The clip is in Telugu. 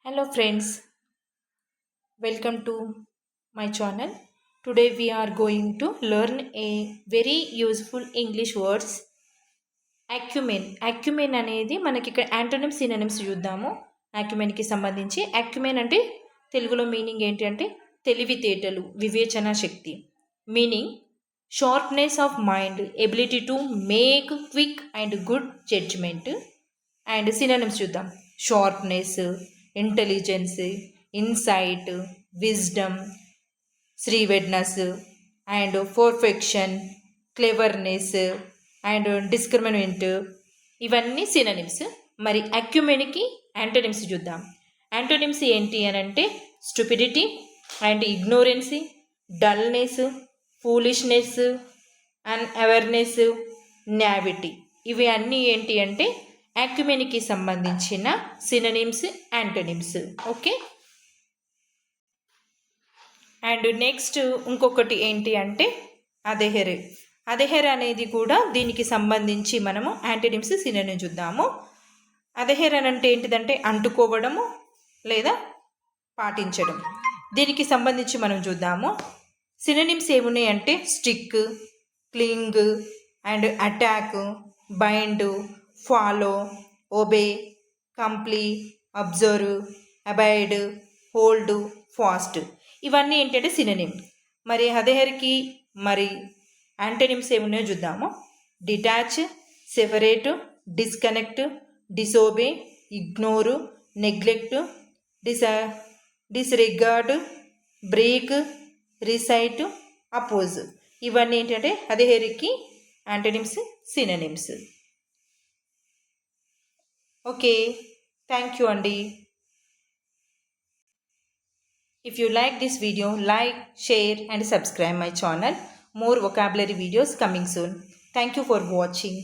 Hello friends, welcome to my channel. Today we are going to learn a very useful English words acumen. Acumen అనేది మనకి ఇక్కడ యాంటోనిమ్స్ సినోనిమ్స్ చూద్దాము. acumen కి సంబంధించి acumen అంటే తెలుగులో మీనింగ్ ఏంటి అంటే తెలివితేటలు, వివేచన శక్తి. Meaning sharpness of mind, ability to make quick and good judgment. And synonyms చూద్దాం. Sharpness, intelligence, insight, wisdom, shrewdness and perfection, cleverness and discriminant, ఇవన్నీ సినోనిమ్స్. మరి అక్యుమెన్కి యాంటోనిమ్స్ చూద్దాం. యాంటోనిమ్స్ ఏంటి అని అంటే stupidity and ignorance, dullness, foolishness, unawareness, naivety. ఇవి అన్నీ ఏంటి అంటే అక్యుమెన్కి సంబంధించిన synonyms, antonyms. Okay. And next ఇంకొకటి ఏంటి అంటే అదెహెర్. అదెహెర్ అనేది కూడా దీనికి సంబంధించి మనము యాంటోనిమ్స్, సినోనిమ్స్ చూద్దాము. అదెహెర్ అని అంటే ఏంటిదంటే అంటుకోవడము లేదా పాటించడం. దీనికి సంబంధించి మనం చూద్దాము. సినోనిమ్స్ ఏమున్నాయి అంటే stick, cling and attack, bind, follow, obey, comply, observe, abide, hold, fast. ఇవన్నీ ఏంటంటే సినోనిమ్. మరి అదెహెర్కి మరి యాంటోనిమ్స్ ఏమున్నాయో చూద్దాము. Detach, separate, disconnect, disobey, ignore, neglect, disregard, break, recite, oppose. ఇవన్నీ ఏంటంటే అదెహెర్కి antonyms, synonyms. Okay, thank you అండి. If you like this video, like, share and subscribe my channel. More vocabulary videos coming soon. Thank you for watching.